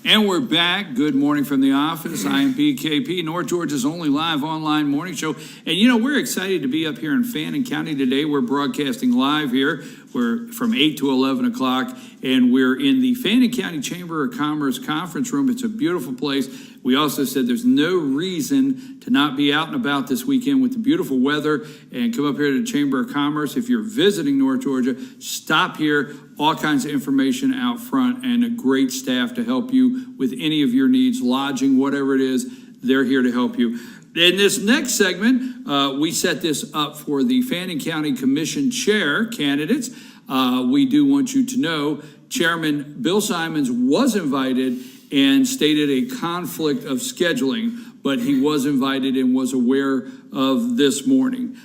And we're back. Good morning from the office. I am BKP, North Georgia's only live online morning show. And you know, we're excited to be up here in Fannin County today. We're broadcasting live here. We're from 8 to 11 o'clock, and we're in the Fannin County Chamber of Commerce conference room. It's a beautiful place. We also said there's no reason to not be out and about this weekend with the beautiful weather and come up here to the Chamber of Commerce. If you're visiting North Georgia, stop here. All kinds of information out front and a great staff to help you with any of your needs, lodging, whatever it is, they're here to help you. In this next segment, we set this up for the Fannin County Commission Chair candidates. We do want you to know Chairman Bill Simons was invited and stated a conflict of scheduling, but he was invited and was aware of this morning.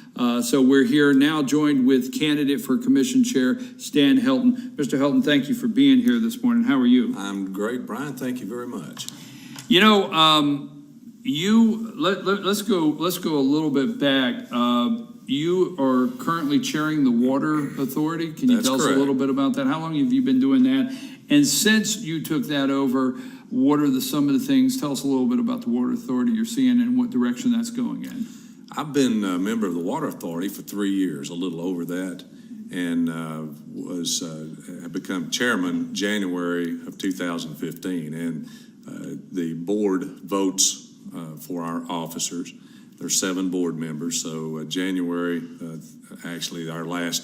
So we're here now joined with candidate for Commission Chair, Stan Helton. Mr. Helton, thank you for being here this morning. How are you? I'm great, Brian. Thank you very much. You know, let's go a little bit back. You are currently chairing the Water Authority. Can you That's tell correct. us a little bit about that? How long have you been doing that? And since you took that over, what are some of the things? Tell us a little bit about the Water Authority you're seeing and what direction that's going in. I've been a member of the Water Authority for 3 years, a little over that, and have become chairman January of 2015. And the board votes for our officers. There's 7 board members. So January, actually our last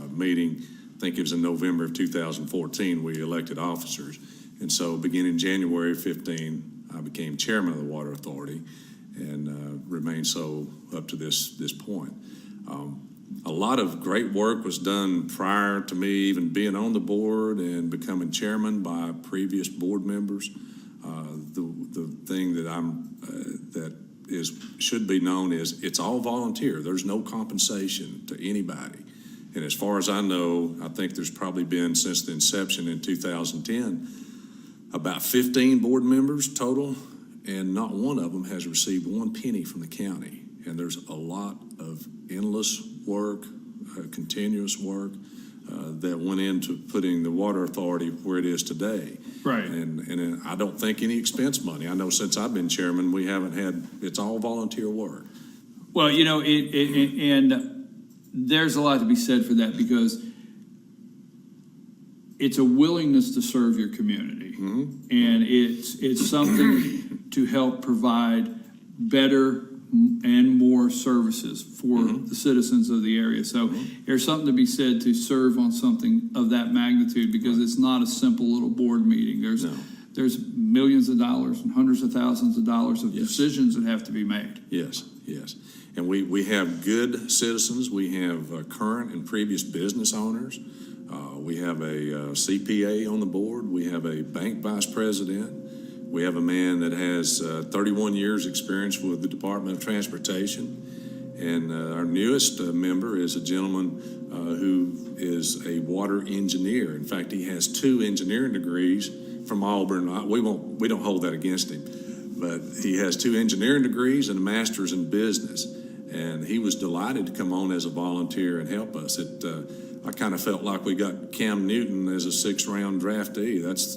meeting, I think it was in November of 2014, we elected officers. And so beginning January 15, I became chairman of the Water Authority and remained so up to this point. A lot of great work was done prior to me even being on the board and becoming chairman by previous board members. The thing that should be known is it's all volunteer. There's no compensation to anybody. And as far as I know, I think there's probably been, since the inception in 2010, about 15 board members total, and not one of them has received 1 penny from the county. And there's a lot of endless work, continuous work that went into putting the Water Authority where it is today. Right. And I don't think any expense money. I know since I've been chairman, we haven't had, it's all volunteer work. Well, you know, and there's a lot to be said for that, because it's a willingness to serve your community. Mm-hmm. And it's something to help provide better and more services for mm-hmm. the citizens of the area. So mm-hmm. there's something to be said to serve on something of that magnitude, because it's not a simple little board meeting. There's millions of dollars and hundreds of thousands of dollars of decisions that have to be made. Yes. And we have good citizens. We have current and previous business owners. We have a CPA on the board. We have a bank vice president. We have a man that has 31 years experience with the Department of Transportation. And our newest member is a gentleman who is a water engineer. In fact, he has 2 engineering degrees from Auburn. We don't hold that against him, but he has 2 engineering degrees and a master's in business. And he was delighted to come on as a volunteer and help us. I kind of felt like we got Cam Newton as a 6th-round draftee. That's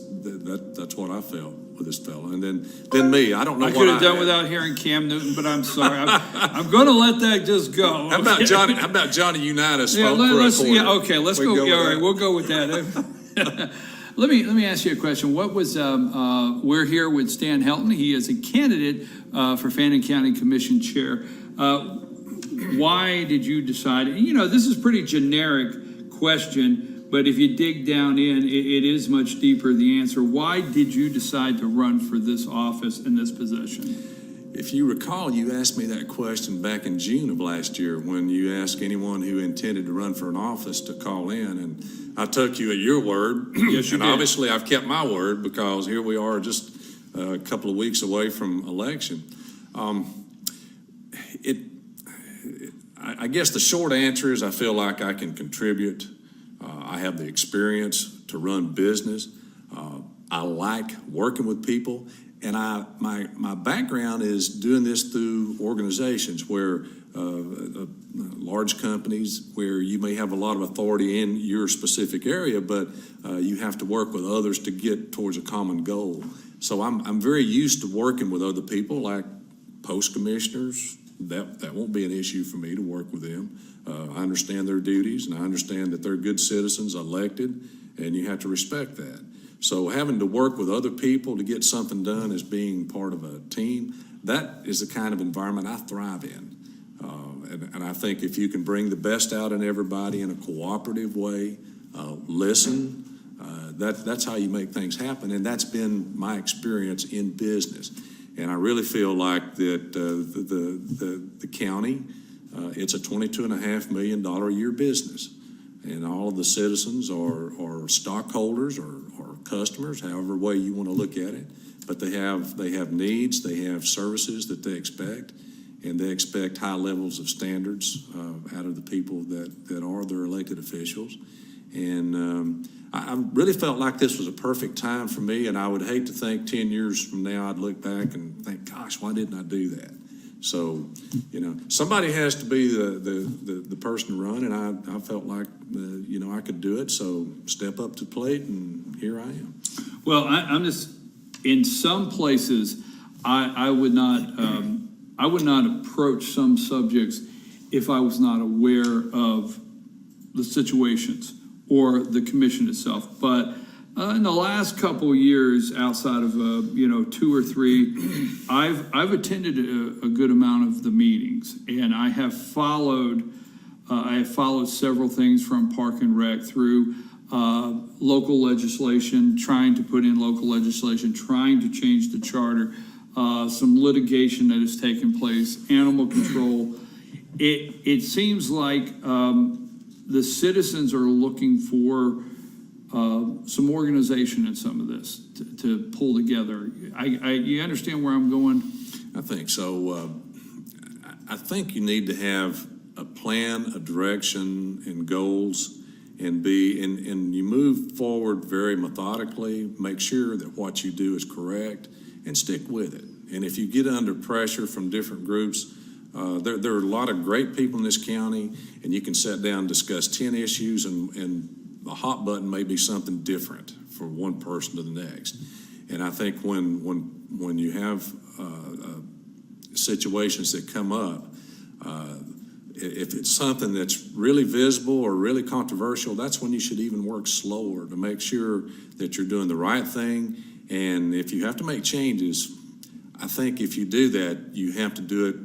what I felt with this fellow. And then me, I don't know what I could have done without hearing Cam Newton, but I'm sorry. I'm going to let that just go. How about Johnny Unitas? Let's go. All right, we'll go with that. Let me ask you a question. What was we're here with Stan Helton. He is a candidate for Fannin County Commission Chair. Why did you decide? You know, this is pretty generic question, but if you dig down in, it is much deeper, the answer. Why did you decide to run for this office and this position? If you recall, you asked me that question back in June of last year when you asked anyone who intended to run for an office to call in, and I took you at your word. Yes, you and did. Obviously I've kept my word, because here we are just a couple of weeks away from election. I guess the short answer is I feel like I can contribute. I have the experience to run business. I like working with people, and my background is doing this through organizations where large companies where you may have a lot of authority in your specific area, but you have to work with others to get towards a common goal. So I'm very used to working with other people like post commissioners. That won't be an issue for me to work with them. I understand their duties, and I understand that they're good citizens elected, and you have to respect that. So having to work with other people to get something done as being part of a team, that is the kind of environment I thrive in. And I think if you can bring the best out in everybody in a cooperative way, listen, that's how you make things happen. And that's been my experience in business. And I really feel like that the county, it's a $22.5 million a year business. And all of the citizens are stockholders or customers, however way you want to look at it. But they have needs, they have services that they expect, and they expect high levels of standards out of the people that are their elected officials. And I really felt like this was a perfect time for me, and I would hate to think 10 years from now I'd look back and think, gosh, why didn't I do that? So, somebody has to be the person to run, and I felt like, I could do it, so step up to the plate, and here I am. Well, I'm just, in some places, I would not approach some subjects if I was not aware of the situations or the commission itself. But in the last couple of years, outside of 2 or 3, I've attended a good amount of the meetings, and I have followed several things from Park and Rec through local legislation, trying to put in local legislation, trying to change the charter, some litigation that has taken place, animal control. It seems like the citizens are looking for some organization in some of this to pull together. You understand where I'm going? I think so. I think you need to have a plan, a direction, and goals, and you move forward very methodically. Make sure that what you do is correct, and stick with it. And if you get under pressure from different groups, there are a lot of great people in this county, and you can sit down and discuss 10 issues, and the hot button may be something different for one person to the next. And I think when you have situations that come up, if it's something that's really visible or really controversial, that's when you should even work slower to make sure that you're doing the right thing. And if you have to make changes, I think if you do that, you have to do it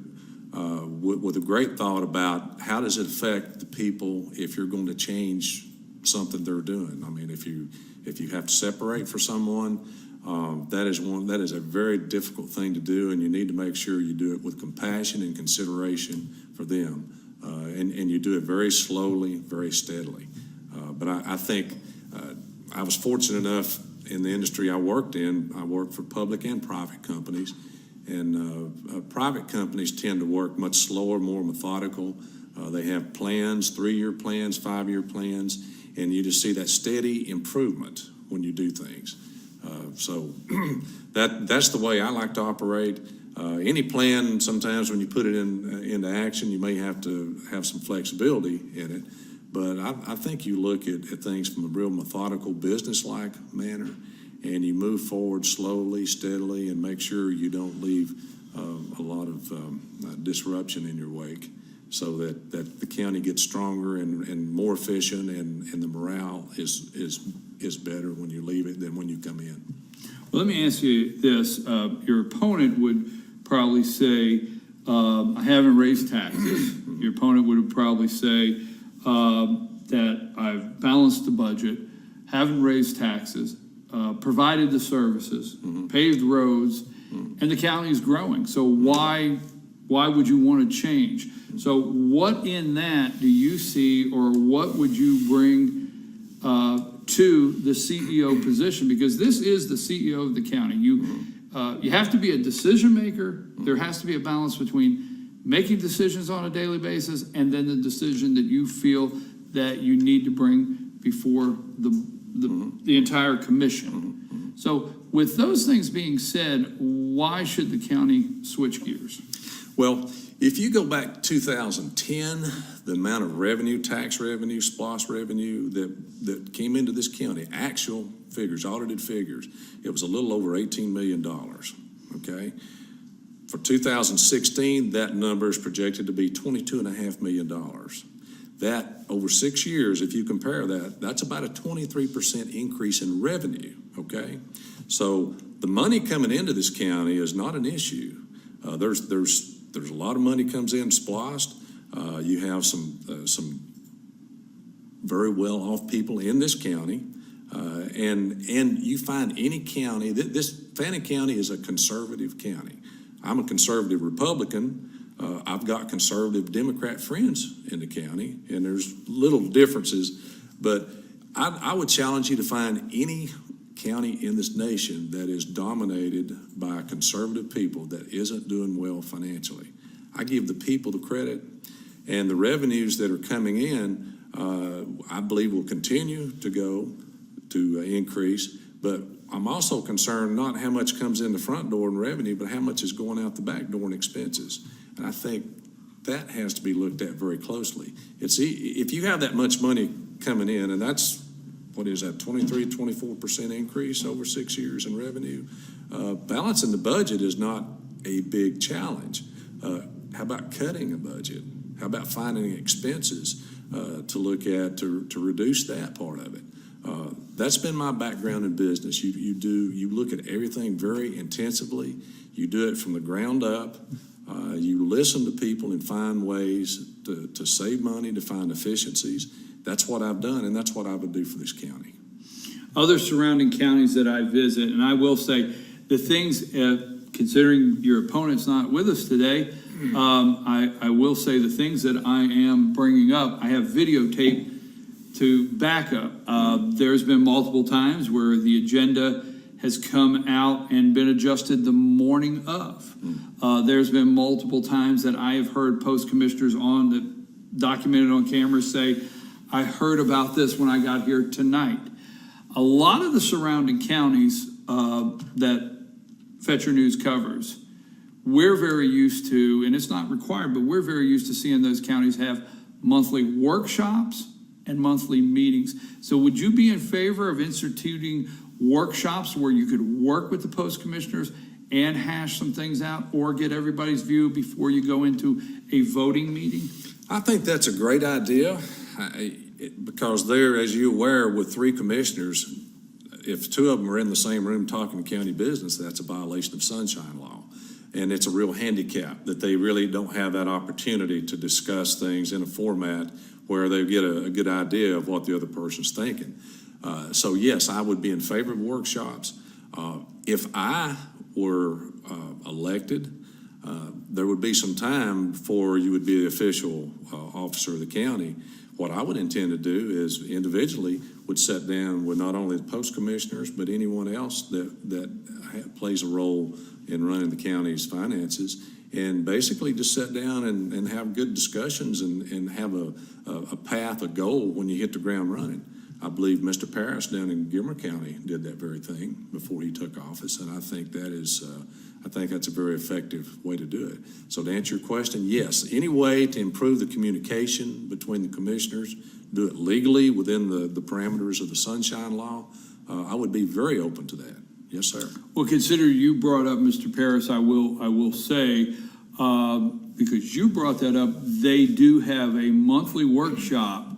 with a great thought about how does it affect the people if you're going to change something they're doing. I mean, if you have to separate for someone, that is a very difficult thing to do, and you need to make sure you do it with compassion and consideration for them, and you do it very slowly, very steadily. But I think I was fortunate enough in the industry I worked in. I worked for public and private companies, and private companies tend to work much slower, more methodical. They have plans, 3-year plans, 5-year plans, and you just see that steady improvement when you do things. So that's the way I like to operate. Any plan, sometimes when you put it into action, you may have to have some flexibility in it. But I think you look at things from a real methodical, business-like manner, and you move forward slowly, steadily, and make sure you don't leave a lot of disruption in your wake, so that the county gets stronger and more efficient, and the morale is better when you leave it than when you come in. Well, let me ask you this. Your opponent would probably say, I haven't raised taxes. Your opponent would probably say that I've balanced the budget, haven't raised taxes, provided the services, paved roads, and the county is growing. So why would you want to change? So what in that do you see, or what would you bring to the CEO position? Because this is the CEO of the county. You have to be a decision maker. There has to be a balance between making decisions on a daily basis and then the decision that you feel that you need to bring before the entire commission. So with those things being said, why should the county switch gears? Well, If you go back to 2010, the amount of revenue, tax revenue, SPOS revenue that came into this county, actual figures, audited figures, it was a little over $18 million, okay? For 2016, that number is projected to be $22.5 million. That, over 6 years, if you compare that, that's about a 23% increase in revenue, okay? So the money coming into this county is not an issue. There's a lot of money comes in splossed. You have some very well-off people in this county, and you find any county. This Fannin County is a conservative county. I'm a conservative Republican. I've got conservative Democrat friends in the county, and there's little differences, but I would challenge you to find any county in this nation that is dominated by conservative people that isn't doing well financially. I give the people the credit, and the revenues that are coming in, I believe will continue to increase, but I'm also concerned not how much comes in the front door in revenue, but how much is going out the back door in expenses. And I think that has to be looked at very closely. If you have that much money coming in, and that's, what is that, 24% increase over 6 years in revenue? Balancing the budget is not a big challenge. How about cutting a budget? How about finding expenses to look at to reduce that part of it? That's been my background in business. You look at everything very intensively. You do it from the ground up. You listen to people and find ways to save money, to find efficiencies. That's what I've done, and that's what I would do for this county. Other surrounding counties that I visit, and I will say the things, considering your opponent's not with us today, I will say the things that I am bringing up, I have videotape to back up. There's been multiple times where the agenda has come out and been adjusted the morning of. There's been multiple times that I have heard post commissioners on that documented on camera say, I heard about this when I got here tonight. A lot of the surrounding counties that Fetcher News covers, we're very used to, and it's not required, but we're very used to seeing those counties have monthly workshops and monthly meetings. So would you be in favor of instituting workshops where you could work with the post commissioners and hash some things out, or get everybody's view before you go into a voting meeting? I think that's a great idea, because there, as you're aware, with 3 commissioners, if 2 of them are in the same room talking county business, that's a violation of sunshine law. And it's a real handicap that they really don't have that opportunity to discuss things in a format where they get a good idea of what the other person's thinking. So yes, I would be in favor of workshops. If I were elected, there would be some time before you would be the official officer of the county. What I would intend to do is individually would sit down with not only the post commissioners, but anyone else that plays a role in running the county's finances, and basically just sit down and have good discussions and have a path, a goal when you hit the ground running. I believe Mr. Parris down in Gilmer County did that very thing before he took office, and I think that's a very effective way to do it. So to answer your question, yes, any way to improve the communication between the commissioners, do it legally within the parameters of the sunshine law, I would be very open to that. Yes, sir. Well, consider you brought up Mr. Parris, I will say, because you brought that up, they do have a monthly workshop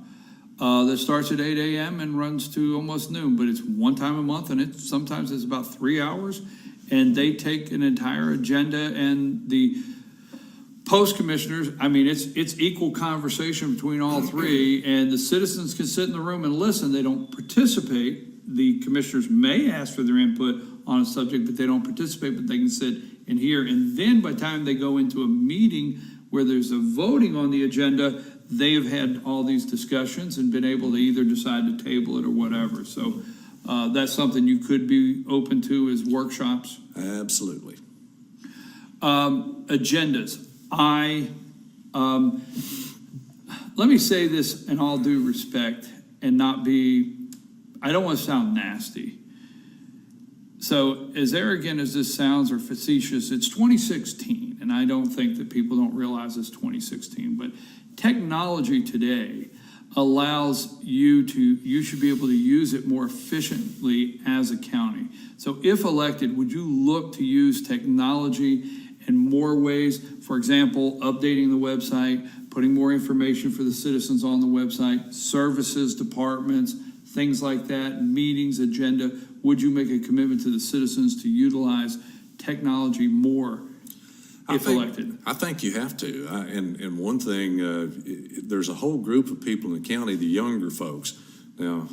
that starts at 8 a.m. and runs to almost noon, but it's one time a month, and sometimes it's about 3 hours, and they take an entire agenda, and the post commissioners, I mean, it's equal conversation between all 3, and the citizens can sit in the room and listen. They don't participate. The commissioners may ask for their input on a subject, but they don't participate, but they can sit and hear. And then by the time they go into a meeting where there's a voting on the agenda, they have had all these discussions and been able to either decide to table it or whatever. So that's something you could be open to, is workshops. Absolutely. Agendas. Let me say this in all due respect and not be, I don't want to sound nasty. So as arrogant as this sounds or facetious, it's 2016, and I don't think that people don't realize it's 2016, but technology today allows you should be able to use it more efficiently as a county. So if elected, would you look to use technology in more ways? For example, updating the website, putting more information for the citizens on the website, services departments, things like that, meetings, agenda. Would you make a commitment to the citizens to utilize technology more if elected? I think you have to. And one thing, there's a whole group of people in the county, the younger folks. Now,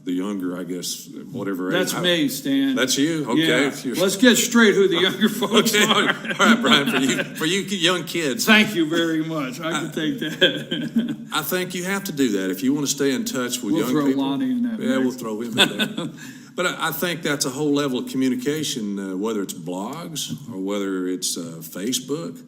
the younger, I guess, whatever age. That's me, Stan. That's you? Okay. Yeah. Let's get straight who the younger folks Okay. are. All right, Brian, for you young kids. Thank you very much. I can take that. I think you have to do that if you want to stay in touch with We'll young throw people. Lonnie in that Yeah, mix. we'll throw him in there. But I think that's a whole level of communication, whether it's blogs or whether it's Facebook,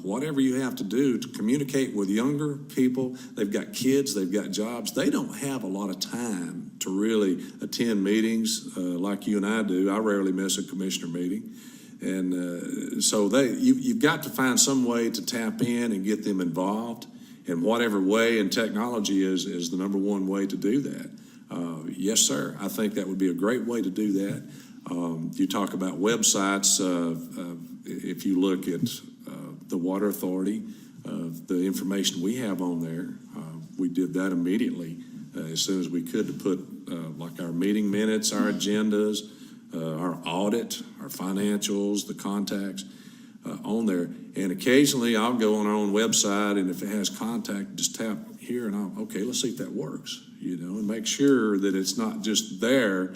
whatever you have to do to communicate with younger people. They've got kids, they've got jobs. They don't have a lot of time to really attend meetings like you and I do. I rarely miss a commissioner meeting. And so you've got to find some way to tap in and get them involved in whatever way, and technology is the number one way to do that. Yes, sir. I think that would be a great way to do that. You talk about websites. If you look at the Water Authority, the information we have on there, we did that immediately as soon as we could to put like our meeting minutes, our agendas, our audit, our financials, the contacts on there. And occasionally I'll go on our own website, and if it has contact, just tap here and okay, let's see if that works, and make sure that it's not just there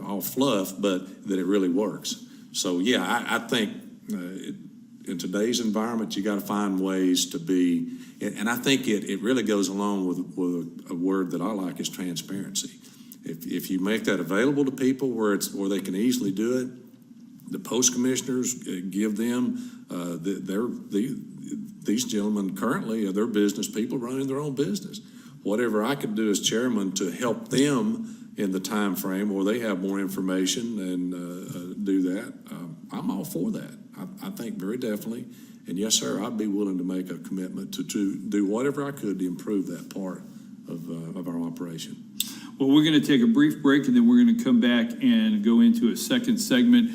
all fluff, but that it really works. So yeah, I think in today's environment, you got to find ways to be, and I think it really goes along with a word that I like is transparency. If you make that available to people where they can easily do it, the post commissioners give them these gentlemen currently are their business people running their own business. Whatever I could do as chairman to help them in the time frame where they have more information and do that, I'm all for that. I think very definitely. And yes, sir, I'd be willing to make a commitment to do whatever I could to improve that part of our operation. Well, we're going to take a brief break, and then we're going to come back and go into a second segment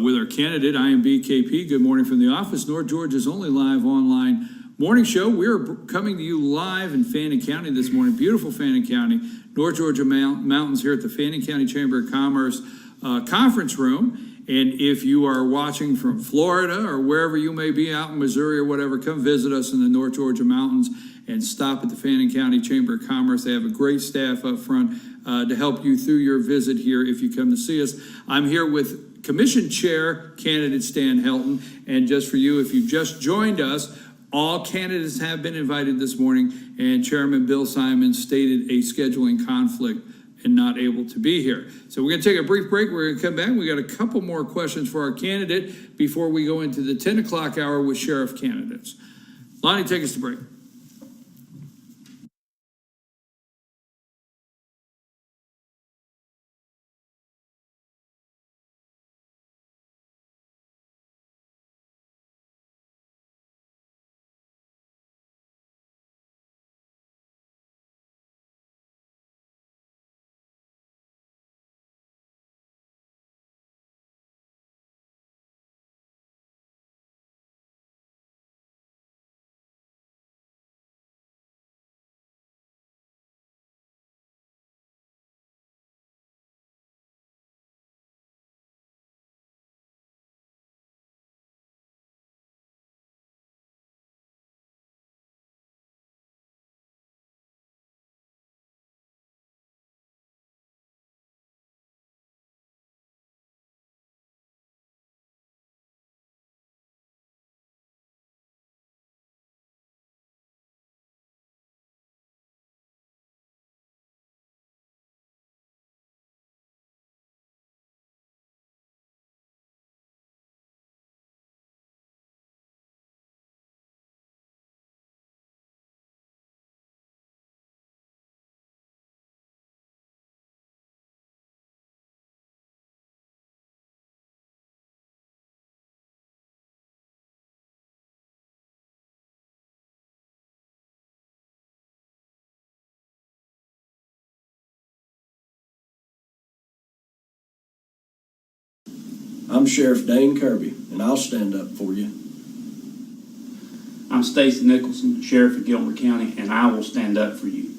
with our candidate. I am BKP. Good morning from the office. North Georgia's only live online morning show. We're coming to you live in Fannin County this morning. Beautiful Fannin County. North Georgia Mountains here at the Fannin County Chamber of Commerce conference room. And if you are watching from Florida or wherever you may be, out in Missouri or whatever, come visit us in the North Georgia Mountains and stop at the Fannin County Chamber of Commerce. They have a great staff up front to help you through your visit here if you come to see us. I'm here with Commission Chair candidate Stan Helton. And just for you, if you've just joined us, all candidates have been invited this morning, and Chairman Bill Simon stated a scheduling conflict and not able to be here. So we're going to take a brief break. We're going to come back. We got a couple more questions for our candidate before we go into the 10 o'clock hour with sheriff candidates. Lonnie, take us to break. I'm Sheriff Dane Kirby, and I'll stand up for you. I'm Stacy Nicholson, Sheriff of Gilmer County, and I will stand up for you.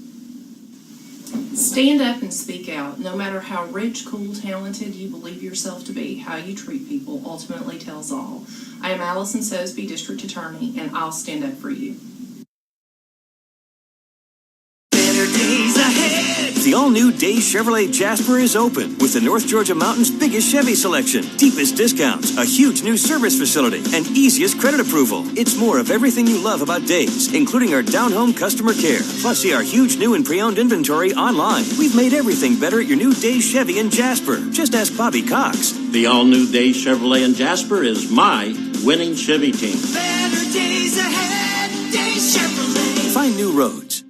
Stand up and speak out. No matter how rich, cool, talented you believe yourself to be, how you treat people ultimately tells all. I am Allison Sosby, District Attorney, and I'll stand up for you. Better days ahead. The all-new Days Chevrolet Jasper is open with the North Georgia Mountain's biggest Chevy selection, deepest discounts, a huge new service facility, and easiest credit approval. It's more of everything you love about Days, including our down-home customer care. Plus, see our huge new and pre-owned inventory online. We've made everything better at your new Days Chevy in Jasper. Just ask Bobby Cox. The all-new Days Chevrolet in Jasper is my winning Chevy team. Better days ahead, Days Chevrolet. Find new roads.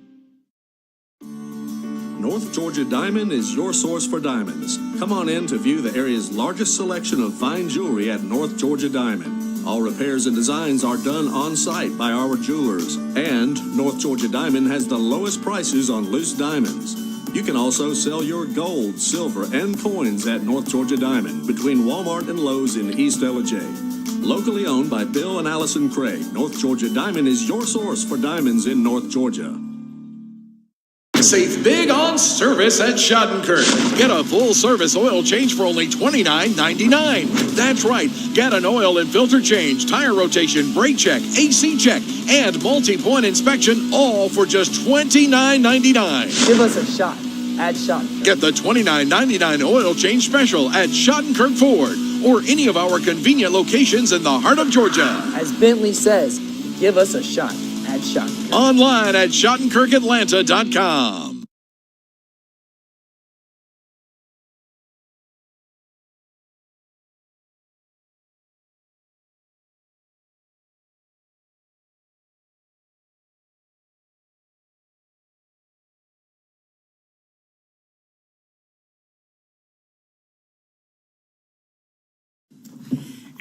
North Georgia Diamond is your source for diamonds. Come on in to view the area's largest selection of fine jewelry at North Georgia Diamond. All repairs and designs are done on site by our jewelers. And North Georgia Diamond has the lowest prices on loose diamonds. You can also sell your gold, silver, and coins at North Georgia Diamond between Walmart and Lowe's in East Ellijay. Locally owned by Bill and Allison Craig, North Georgia Diamond is your source for diamonds in North Georgia. Save big on service at Schadenkirk. Get a full-service oil change for only $29.99. That's right. Get an oil and filter change, tire rotation, brake check, AC check, and multi-point inspection, all for just $29.99. Give us a shot at Schadenkirk. Get the $29.99 oil change special at Schadenkirk Ford or any of our convenient locations in the heart of Georgia. As Bentley says, give us a shot at Schadenkirk. Online at SchadenkirkAtlanta.com.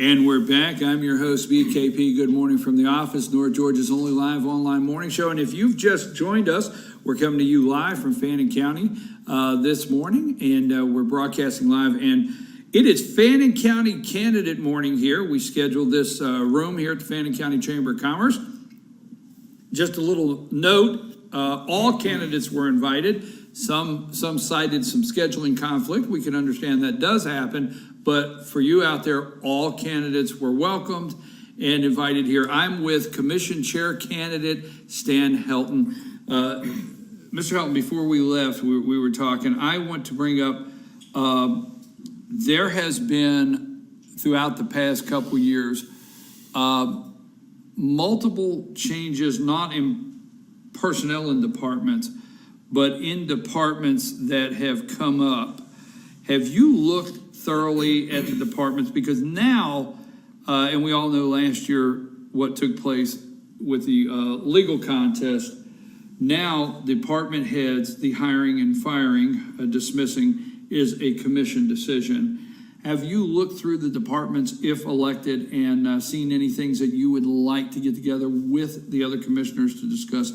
And we're back. I'm your host, BKP. Good morning from the office, North Georgia's only live online morning show. And if you've just joined us, we're coming to you live from Fannin County this morning, and we're broadcasting live. And it is Fannin County candidate morning here. We scheduled this room here at the Fannin County Chamber of Commerce. Just a little note, all candidates were invited. Some cited some scheduling conflict. We can understand that does happen. But for you out there, all candidates were welcomed and invited here. I'm with Commission Chair candidate Stan Helton. Mr. Helton, before we left, we were talking. I want to bring up, there has been, throughout the past couple years, multiple changes, not in personnel in departments, but in departments that have come up. Have you looked thoroughly at the departments? Because now, and we all know last year what took place with the legal contest, now department heads, the hiring and firing, dismissing, is a commission decision. Have you looked through the departments, if elected, and seen any things that you would like to get together with the other commissioners to discuss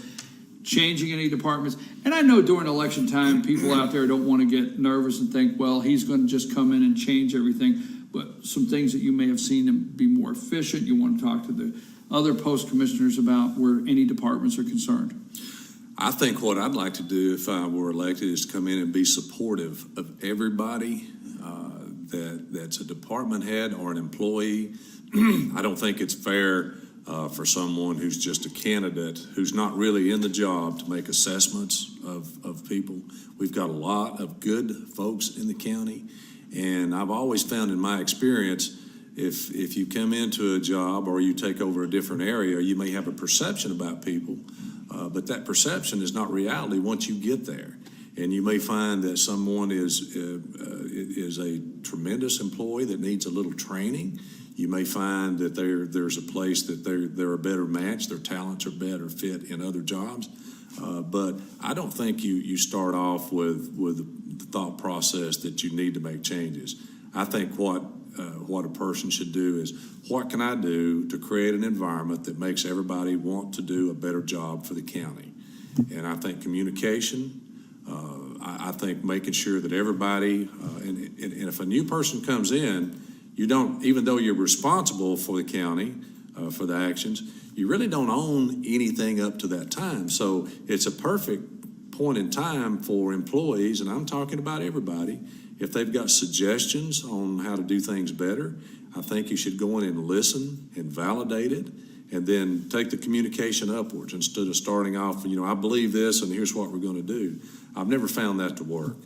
changing any departments? And I know during election time, people out there don't want to get nervous and think, well, he's going to just come in and change everything. But some things that you may have seen him be more efficient, you want to talk to the other post commissioners about where any departments are concerned. I think what I'd like to do if I were elected is come in and be supportive of everybody that's a department head or an employee. I don't think it's fair for someone who's just a candidate, who's not really in the job, to make assessments of people. We've got a lot of good folks in the county, and I've always found in my experience, if you come into a job or you take over a different area, you may have a perception about people, but that perception is not reality once you get there. And you may find that someone is a tremendous employee that needs a little training. You may find that there's a place that they're a better match, their talents are better fit in other jobs. But I don't think you start off with the thought process that you need to make changes. I think what a person should do is, what can I do to create an environment that makes everybody want to do a better job for the county? And I think communication, I think making sure that everybody, and if a new person comes in, You don't, even though you're responsible for the county, for the actions, you really don't own anything up to that time. So it's a perfect point in time for employees, and I'm talking about everybody. If they've got suggestions on how to do things better, I think you should go in and listen and validate it, and then take the communication upwards instead of starting off, I believe this and here's what we're going to do. I've never found that to work.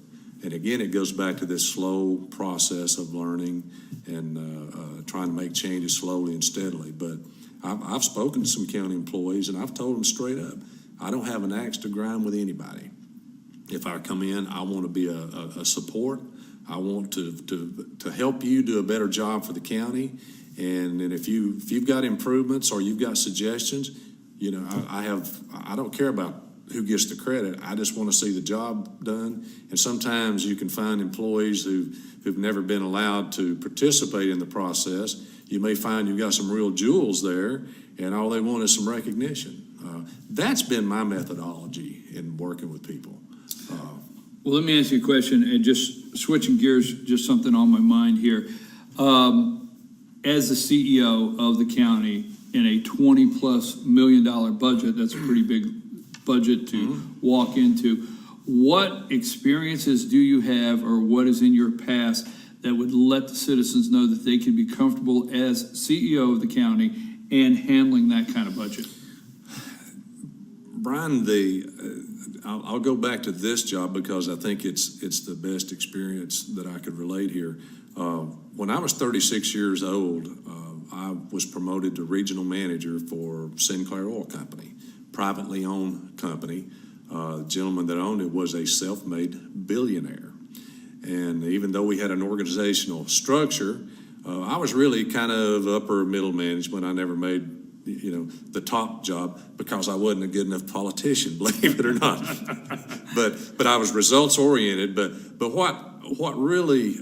And again, it goes back to this slow process of learning and trying to make changes slowly and steadily. But I've spoken to some county employees, and I've told them straight up, I don't have an axe to grind with anybody. If I come in, I want to be a support. I want to help you do a better job for the county. And if you've got improvements or you've got suggestions, I don't care about who gets the credit. I just want to see the job done. And sometimes you can find employees who've never been allowed to participate in the process. You may find you've got some real jewels there, and all they want is some recognition. That's been my methodology in working with people. Well, let me ask you a question, and just switching gears, just something on my mind here. As the CEO of the county in a $20+ million budget, that's a pretty big budget to walk into. What experiences do you have, or what is in your past that would let the citizens know that they can be comfortable as CEO of the county and handling that kind of budget? Brian, I'll go back to this job because I think it's the best experience that I could relate here. When I was 36 years old, I was promoted to regional manager for Sinclair Oil Company, privately owned company. The gentleman that owned it was a self-made billionaire. And even though we had an organizational structure, I was really kind of upper middle management. I never made the top job because I wasn't a good enough politician, believe it or not. but I was results oriented. But what really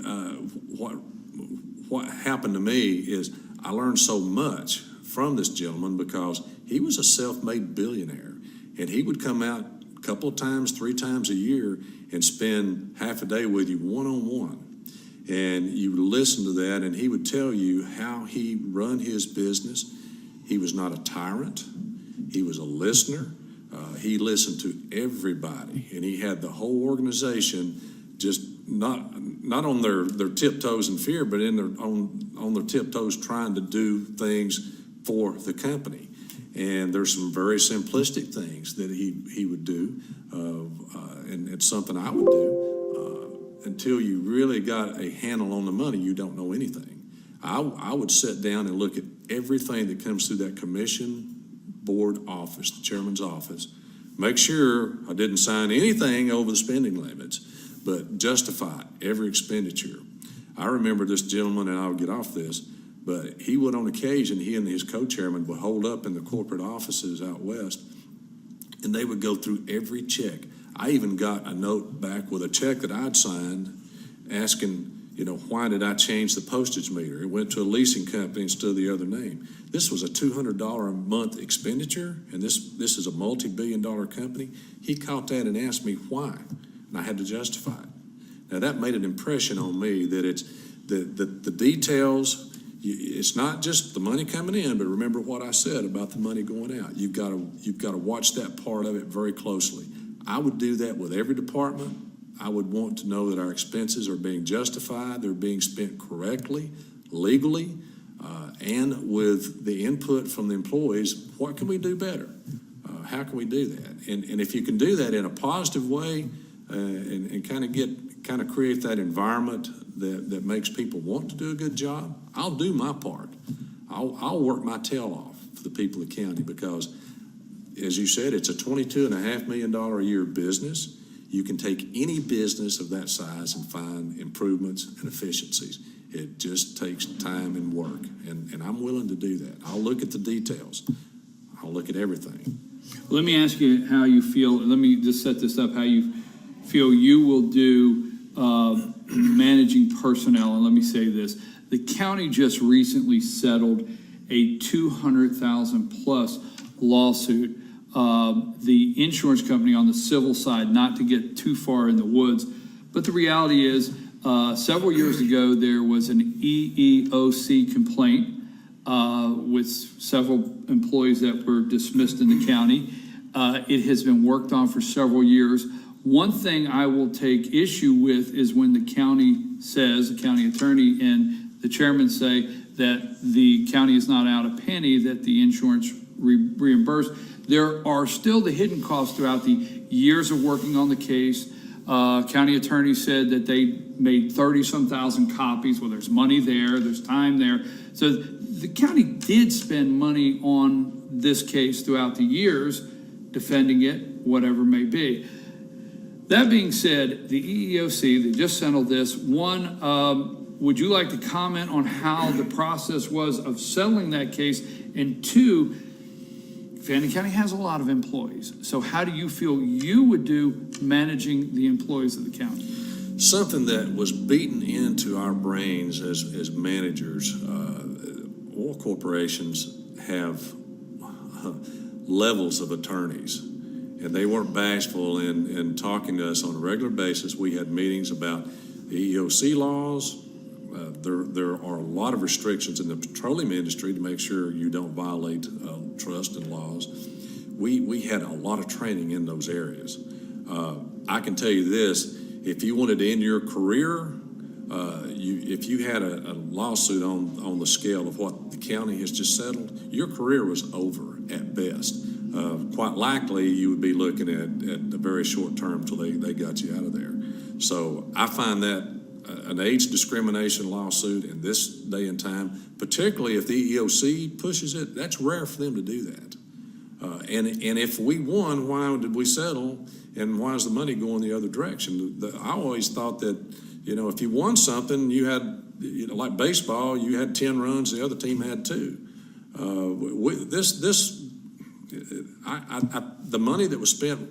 what happened to me is I learned so much from this gentleman because he was a self-made billionaire, and he would come out a couple of times, 3 times a year, and spend half a day with you one-on-one. And you would listen to that, and he would tell you how he run his business. He was not a tyrant. He was a listener. He listened to everybody, and he had the whole organization just not on their tiptoes in fear, but on their tiptoes trying to do things for the company. And there's some very simplistic things that he would do, and it's something I would do. Until you really got a handle on the money, you don't know anything. I would sit down and look at everything that comes through that commission board office, the chairman's office, make sure I didn't sign anything over the spending limits, but justify every expenditure. I remember this gentleman, and I'll get off this, but he would on occasion, he and his co-chairman would hold up in the corporate offices out west, and they would go through every check. I even got a note back with a check that I'd signed asking, why did I change the postage meter? It went to a leasing company instead of the other name. This was a $200 a month expenditure, and this is a multi-billion-dollar company. He caught that and asked me why, and I had to justify it. Now, that made an impression on me that it's the details. It's not just the money coming in, but remember what I said about the money going out. You've got to watch that part of it very closely. I would do that with every department. I would want to know that our expenses are being justified, they're being spent correctly, legally, and with the input from the employees. What can we do better? How can we do that? And if you can do that in a positive way, and kind of create that environment that makes people want to do a good job, I'll do my part. I'll work my tail off for the people of the county because, as you said, it's a $22.5 million a year business. You can take any business of that size and find improvements and efficiencies. It just takes time and work, and I'm willing to do that. I'll look at the details. I'll look at everything. Let me ask you how you feel. Let me just set this up. How you feel you will do managing personnel. And let me say this: the county just recently settled a $200,000+ lawsuit. The insurance company on the civil side, not to get too far in the woods, but the reality is Several years ago, there was an EEOC complaint with several employees that were dismissed in the county. It has been worked on for several years. One thing I will take issue with is when the county says, the county attorney and the chairman say that the county is not out a penny, that the insurance reimbursed. There are still the hidden costs throughout the years of working on the case. County attorney said that they made 30-some thousand copies. Well, there's money there, there's time there. So the county did spend money on this case throughout the years, defending it, whatever may be. That being said, the EEOC, they just settled this. One, would you like to comment on how the process was of settling that case? And two, Fannin County has a lot of employees. So how do you feel you would do managing the employees of the county? Something that was beaten into our brains as managers, oil corporations have levels of attorneys, and they weren't bashful in talking to us on a regular basis. We had meetings about the EEOC laws. There are a lot of restrictions in the petroleum industry to make sure you don't violate trust and laws. We had a lot of training in those areas. I can tell you this, if you wanted to end your career, if you had a lawsuit on the scale of what the county has just settled, your career was over at best. Quite likely you would be looking at a very short term till they got you out of there. So I find that an age discrimination lawsuit in this day and time, particularly if the EEOC pushes it, that's rare for them to do that. And if we won, why did we settle? And why is the money going the other direction? I always thought that, if you won something, you had, like baseball, you had 10 runs, the other team had 2. The money that was spent,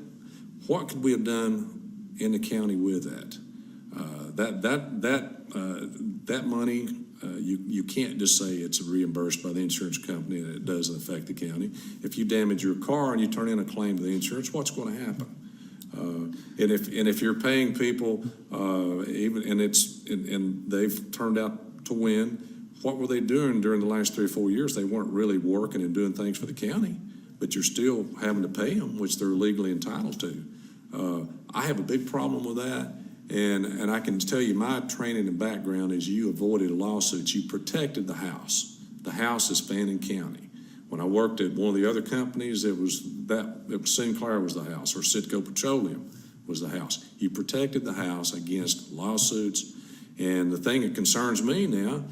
what could we have done in the county with that? That money, you can't just say it's reimbursed by the insurance company and it doesn't affect the county. If you damage your car and you turn in a claim to the insurance, what's going to happen? And if you're paying people, and they've turned out to win, what were they doing during the last 3 or 4 years? They weren't really working and doing things for the county, but you're still having to pay them, which they're legally entitled to. I have a big problem with that. And I can tell you my training and background is you avoided lawsuits. You protected the house. The house is Fannin County. When I worked at one of the other companies, it was Sinclair was the house, or Citgo Petroleum was the house. You protected the house against lawsuits. And the thing that concerns me now,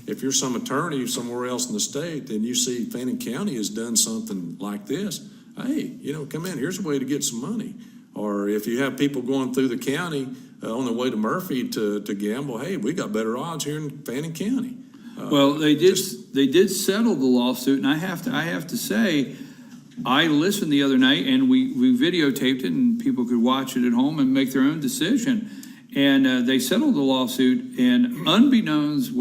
if you're some attorney somewhere else in the state and you see Fannin County has done something like this, hey, come in, here's a way to get some money. Or if you have people going through the county on their way to Murphy to gamble, hey, we got better odds here in Fannin County. Well, they did settle the lawsuit, and I have to say, I listened the other night, and we videotaped it, and people could watch it at home and make their own decision. And they settled the lawsuit, and unbeknownst,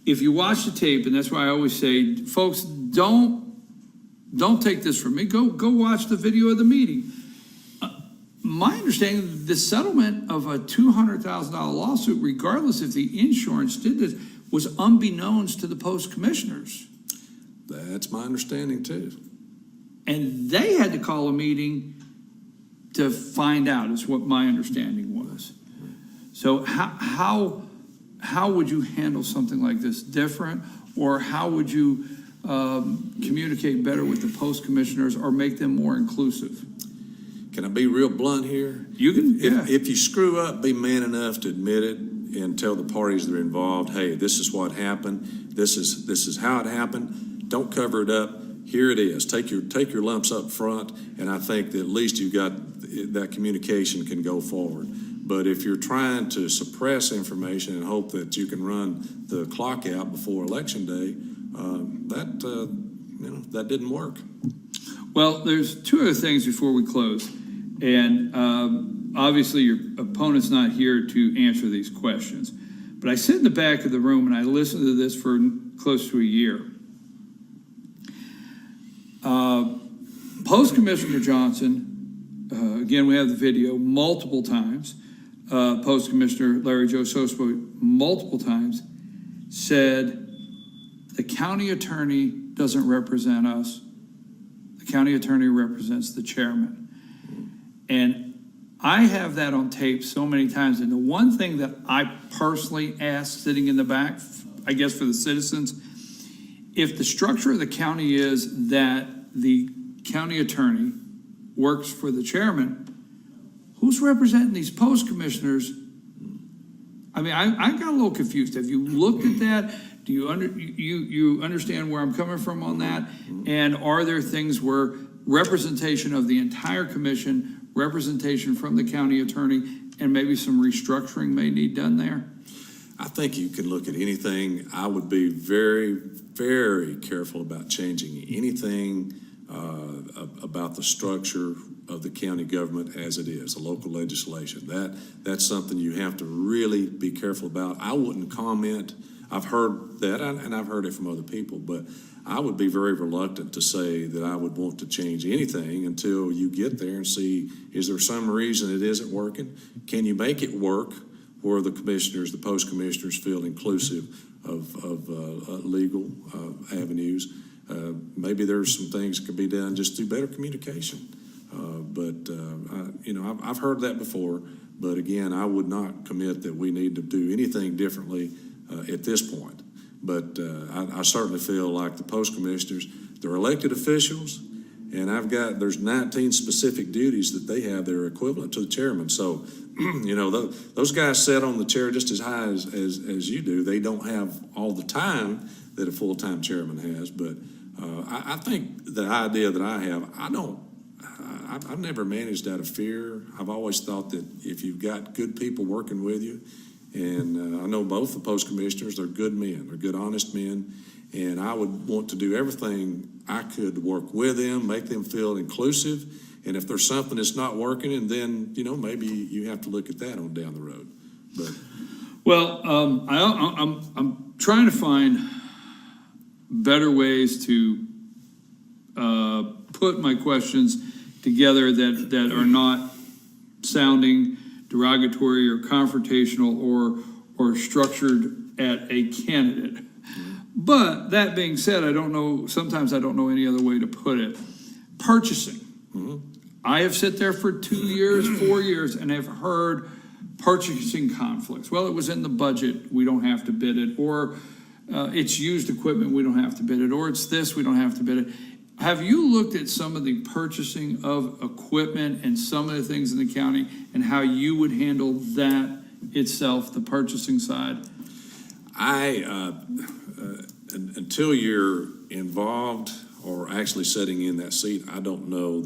if you watch the tape, and that's why I always say, folks, don't take this from me. Go watch the video of the meeting. My understanding, the settlement of a $200,000 lawsuit, regardless if the insurance did this, was unbeknownst to the post commissioners. That's my understanding too. And they had to call a meeting to find out, is what my understanding was. So how would you handle something like this different? Or how would you communicate better with the post commissioners or make them more inclusive? Can I be real blunt here? You can, yeah. If you screw up, be man enough to admit it and tell the parties that are involved, hey, this is what happened. This is how it happened. Don't cover it up. Here it is. Take your lumps up front, and I think that at least you got that communication can go forward. But if you're trying to suppress information and hope that you can run the clock out before election day, that didn't work. Well, there's 2 other things before we close. And obviously your opponent's not here to answer these questions. But I sit in the back of the room and I listened to this for close to a year. Post Commissioner Johnson, again, we have the video multiple times, Post Commissioner Larry Joe Sosbo multiple times said the county attorney doesn't represent us. The county attorney represents the chairman. And I have that on tape so many times. And the one thing that I personally ask sitting in the back, I guess for the citizens, if the structure of the county is that the county attorney works for the chairman, who's representing these post commissioners? I mean, I got a little confused. Have you looked at that? Do you understand where I'm coming from on that? And are there things where representation of the entire commission, representation from the county attorney, and maybe some restructuring may need done there? I think you can look at anything. I would be very, very careful about changing anything about the structure of the county government as it is, the local legislation. That's something you have to really be careful about. I wouldn't comment. I've heard that, and I've heard it from other people, but I would be very reluctant to say that I would want to change anything until you get there and see, is there some reason it isn't working? Can you make it work where the commissioners, the post commissioners feel inclusive of legal avenues? Maybe there's some things that could be done just through better communication. I've heard that before, but again, I would not commit that we need to do anything differently at this point. But I certainly feel like the post commissioners, they're elected officials, and there's 19 specific duties that they have that are equivalent to the chairman. So, those guys sit on the chair just as high as you do. They don't have all the time that a full-time chairman has, but I think the idea that I have, I've never managed out of fear. I've always thought that if you've got good people working with you, and I know both the post commissioners, they're good men, they're good, honest men, and I would want to do everything I could to work with them, make them feel inclusive, and if there's something that's not working, and then, maybe you have to look at that on down the road. But well, I'm trying to find better ways to put my questions together that are not sounding derogatory or confrontational or structured at a candidate. But that being said, sometimes I don't know any other way to put it. Purchasing. I have sat there for 2 years, 4 years, and have heard purchasing conflicts. Well, it was in the budget, we don't have to bid it, or it's used equipment, we don't have to bid it, or it's this, we don't have to bid it. Have you looked at some of the purchasing of equipment and some of the things in the county and how you would handle that itself, the purchasing side? Until you're involved or actually sitting in that seat, I don't know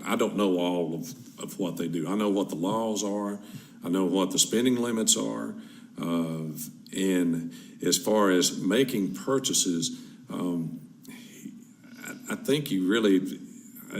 I don't know all of what they do. I know what the laws are. I know what the spending limits are. And as far as making purchases, I think you really,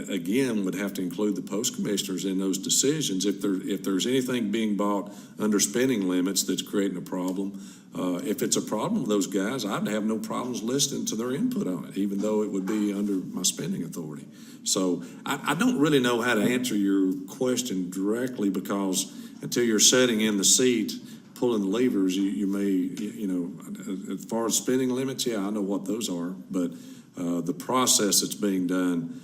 again, would have to include the post commissioners in those decisions. If there's anything being bought under spending limits that's creating a problem, if it's a problem with those guys, I'd have no problems listening to their input on it, even though it would be under my spending authority. So I don't really know how to answer your question directly, because until you're sitting in the seat pulling the levers, you may, as far as spending limits, yeah, I know what those are, but the process that's being done,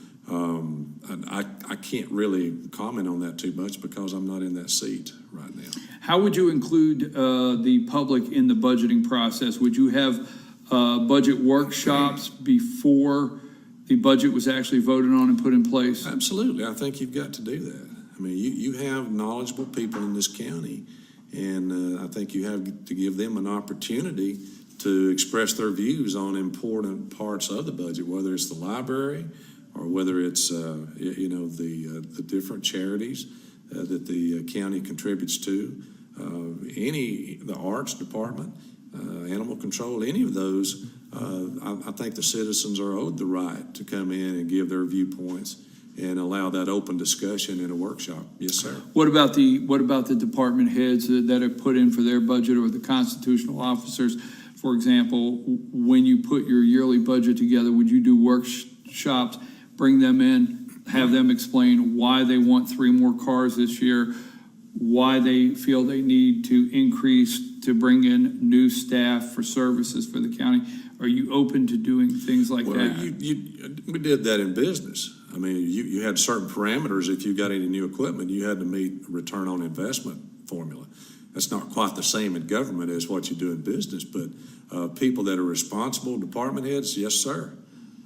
I can't really comment on that too much because I'm not in that seat right now. How would you include the public in the budgeting process? Would you have budget workshops before the budget was actually voted on and put in place? Absolutely. I think you've got to do that. I mean, you have knowledgeable people in this county, and I think you have to give them an opportunity to express their views on important parts of the budget, whether it's the library or whether it's the different charities that the county contributes to, the arts department, animal control, any of those. I think the citizens are owed the right to come in and give their viewpoints and allow that open discussion in a workshop. Yes, sir. What about the department heads that have put in for their budget, or the constitutional officers? For example, when you put your yearly budget together, would you do workshops, bring them in, have them explain why they want 3 more cars this year, why they feel they need to increase to bring in new staff for services for the county? Are you open to doing things like Well, that? we did that in business. I mean, you had certain parameters. If you got any new equipment, you had to meet a return on investment formula. That's not quite the same in government as what you do in business, but people that are responsible, department heads, yes, sir.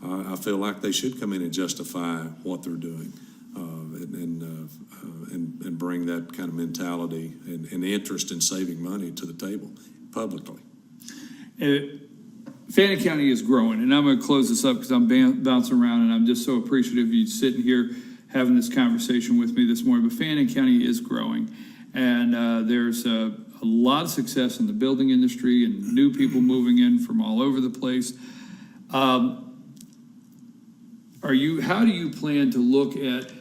I feel like they should come in and justify what they're doing, and bring that kind of mentality and interest in saving money to the table publicly. Fannin County is growing, and I'm going to close this up because I'm bouncing around, and I'm just so appreciative of you sitting here having this conversation with me this morning. But Fannin County is growing, and there's a lot of success in the building industry and new people moving in from all over the place. How do you plan to look at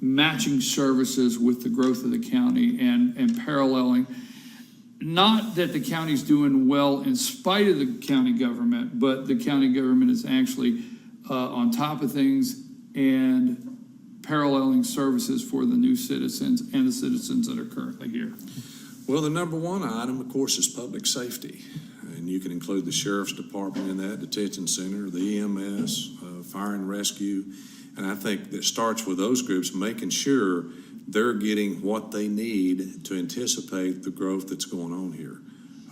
matching services with the growth of the county and paralleling? Not that the county's doing well in spite of the county government, but the county government is actually on top of things and paralleling services for the new citizens and the citizens that are currently here. Well, the number one item, of course, is public safety. And you can include the sheriff's department in that, detention center, the EMS, fire and rescue. And I think that starts with those groups, making sure they're getting what they need to anticipate the growth that's going on here.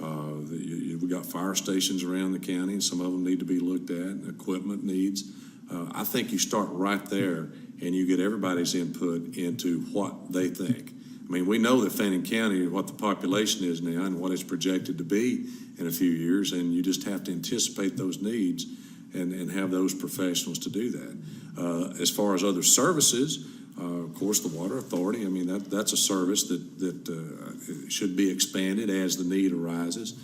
We got fire stations around the county, and some of them need to be looked at, and equipment needs. I think you start right there, and you get everybody's input into what they think. I mean, we know that Fannin County, what the population is now and what it's projected to be in a few years, and you just have to anticipate those needs and have those professionals to do that. As far as other services, of course, the Water Authority, I mean, that's a service that should be expanded as the need arises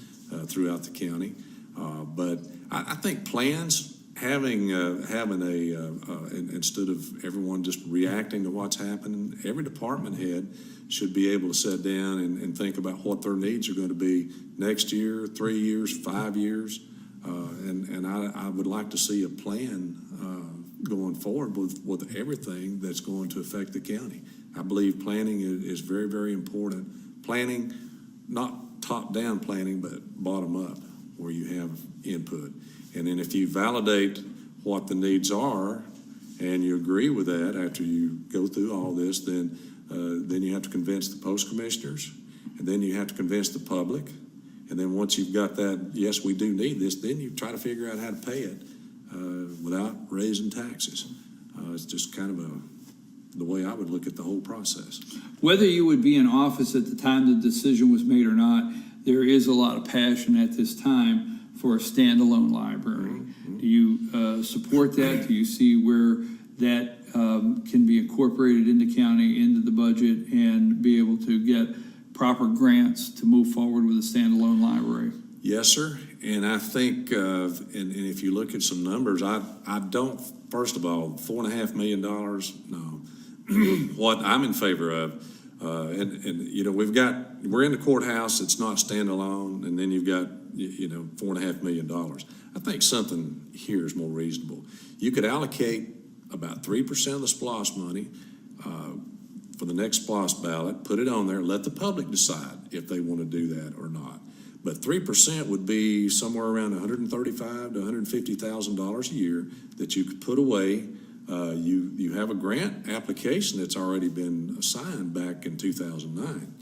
throughout the county. But I think plans, having instead of everyone just reacting to what's happening, every department head should be able to sit down and think about what their needs are going to be next year, 3 years, 5 years. And I would like to see a plan going forward with everything that's going to affect the county. I believe planning is very, very important. Planning, not top-down planning, but bottom-up, where you have input. And then if you validate what the needs are and you agree with that after you go through all this, then you have to convince the post commissioners, and then you have to convince the public. And then once you've got that, yes, we do need this, then you try to figure out how to pay it without raising taxes. It's just kind of the way I would look at the whole process. Whether you would be in office at the time the decision was made or not, there is a lot of passion at this time for a standalone library. Do you support that? Do you see where that can be incorporated into county, into the budget, and be able to get proper grants to move forward with a standalone library? Yes, sir. And I think, and if you look at some numbers, I don't, first of all, $4.5 million, no. What I'm in favor of, and you know, we're in the courthouse, it's not standalone, and then you've got, you know, $4.5 million. I think something here is more reasonable. You could allocate about 3% of the SPLOST money for the next SPLOST ballot, put it on there, let the public decide if they want to do that or not. But 3% would be somewhere around $135,000 to $150,000 a year that you could put away. You have a grant application that's already been assigned back in 2009.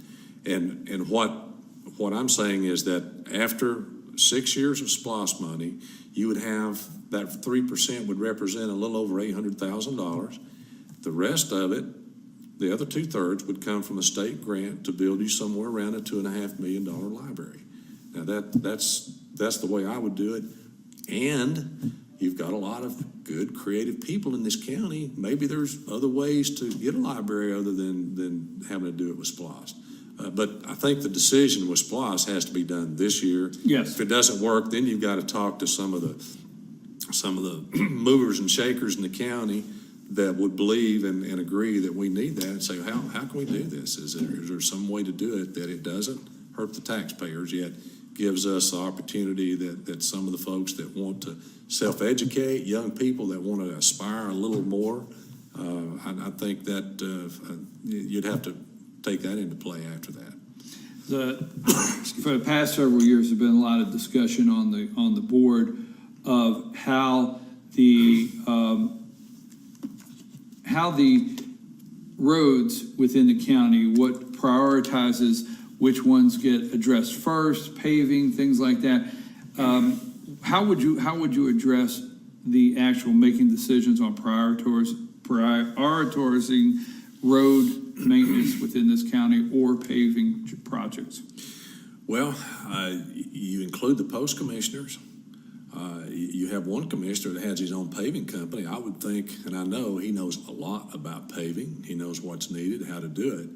And what I'm saying is that after 6 years of SPLOST money, you would have that 3% would represent a little over $800,000. The rest of it, the other 2/3, would come from a state grant to build you somewhere around a $2.5 million library. Now that's the way I would do it. And you've got a lot of good creative people in this county. Maybe there's other ways to get a library other than having to do it with SPLOST. But I think the decision with SPLOST has to be done this year. Yes. If it doesn't work, then you've got to talk to some of the movers and shakers in the county that would believe and agree that we need that, and say, how can we do this? Is there some way to do it that it doesn't hurt the taxpayers, yet gives us the opportunity that some of the folks that want to self-educate, young people that want to aspire a little more, I think that you'd have to take that into play after that. For the past several years, there's been a lot of discussion on the board of how the roads within the county, what prioritizes which ones get addressed first, paving, things like that. How would you address the actual making decisions on prioritizing road maintenance within this county or paving projects? Well, you include the post commissioners. You have one commissioner that has his own paving company. I would think, and I know he knows a lot about paving. He knows what's needed, how to do it.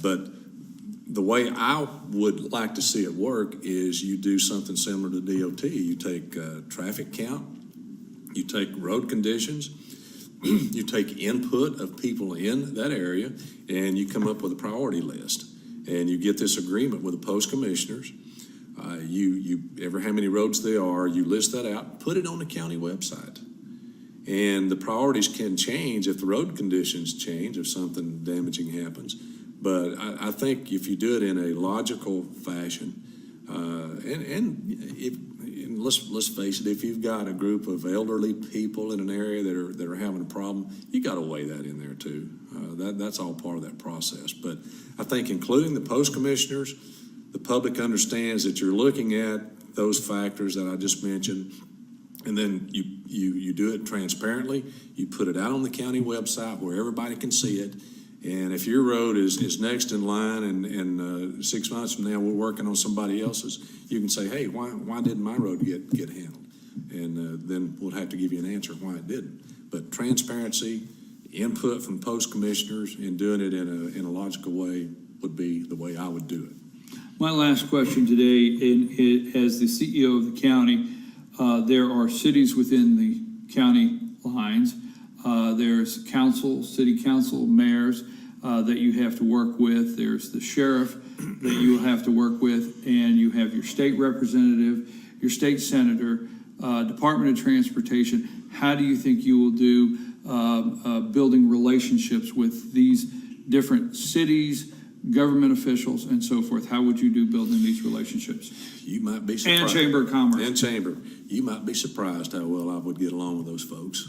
But the way I would like to see it work is you do something similar to DOT. You take traffic count, you take road conditions, you take input of people in that area, and you come up with a priority list. And you get this agreement with the post commissioners. You ever how many roads there are, you list that out, put it on the county website. And the priorities can change if the road conditions change, if something damaging happens. But I think if you do it in a logical fashion, and let's face it, if you've got a group of elderly people in an area that are having a problem, you got to weigh that in there too. That's all part of that process. But I think including the post commissioners, the public understands that you're looking at those factors that I just mentioned, and then you do it transparently. You put it out on the county website where everybody can see it. And if your road is next in line and 6 months from now we're working on somebody else's, you can say, hey, why didn't my road get handled? And then we'll have to give you an answer why it didn't. But transparency, input from post commissioners, and doing it in a logical way would be the way I would do it. My last question today, as the CEO of the county, there are cities within the county lines. There's council, city council, mayors that you have to work with. There's the sheriff that you will have to work with, and you have your state representative, your state senator, Department of Transportation. How do you think you will do building relationships with these different cities, government officials, and so forth? How would you do building these relationships? You might be surprised. And Chamber of Commerce. And Chamber. You might be surprised how well I would get along with those folks.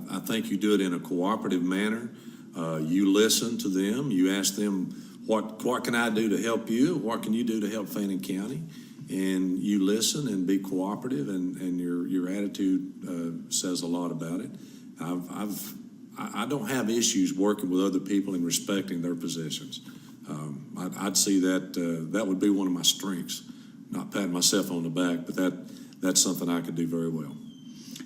I think you do it in a cooperative manner. You listen to them. You ask them, what can I do to help you? What can you do to help Fannin County? And you listen and be cooperative, and your attitude says a lot about it. I don't have issues working with other people and respecting their positions. I'd see that would be one of my strengths. Not patting myself on the back, but that's something I could do very well.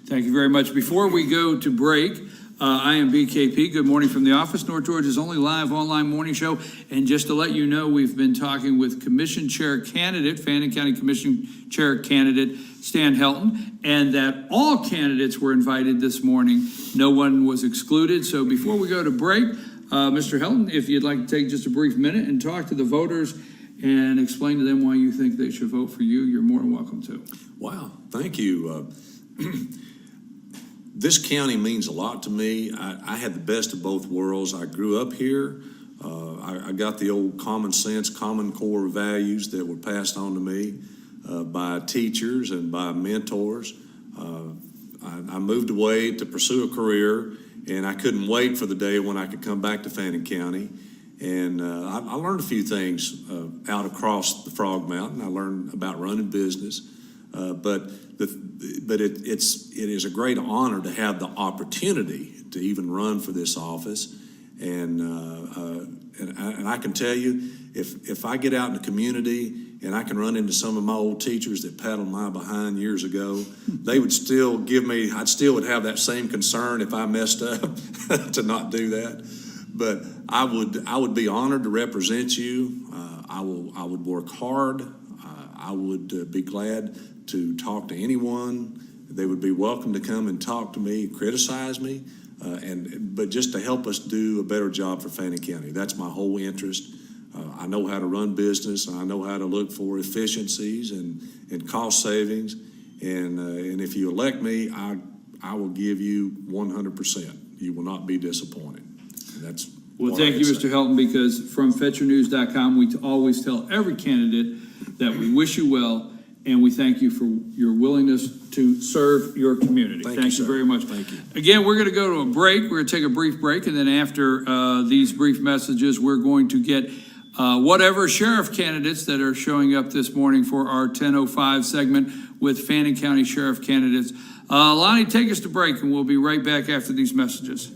Thank you very much. Before we go to break, I am BKP. Good morning from the office, North Georgia's only live online morning show. And just to let you know, we've been talking with Commission Chair candidate, Fannin County Commission Chair candidate, Stan Helton, and that all candidates were invited this morning. No one was excluded. So before we go to break, Mr. Helton, if you'd like to take just a brief minute and talk to the voters and explain to them why you think they should vote for you, you're more than welcome to. Wow, thank you. This county means a lot to me. I had the best of both worlds. I grew up here. I got the old common sense, common core values that were passed on to me by teachers and by mentors. I moved away to pursue a career, and I couldn't wait for the day when I could come back to Fannin County. And I learned a few things out across the Frog Mountain. I learned about running business, but it is a great honor to have the opportunity to even run for this office. And I can tell you, if I get out in the community and I can run into some of my old teachers that paddled my behind years ago, they would still give me, I still would have that same concern if I messed up to not do that. But I would be honored to represent you. I would work hard. I would be glad to talk to anyone. They would be welcome to come and talk to me, criticize me, but just to help us do a better job for Fannin County. That's my whole interest. I know how to run business. I know how to look for efficiencies and cost savings. And if you elect me, I will give you 100%. You will not be disappointed. And Well, what thank I you, can Mr. say. Helton, because from FetcherNews.com, we always tell every candidate that we wish you well, and we thank you for your willingness to serve your community. Thank you, sir. very much. Thank you. Again, we're going to go to a break. We're going to take a brief break, and then after these brief messages, we're going to get whatever sheriff candidates that are showing up this morning for our 10:05 segment with Fannin County Sheriff candidates. Lonnie, take us to break, and we'll be right back after these messages.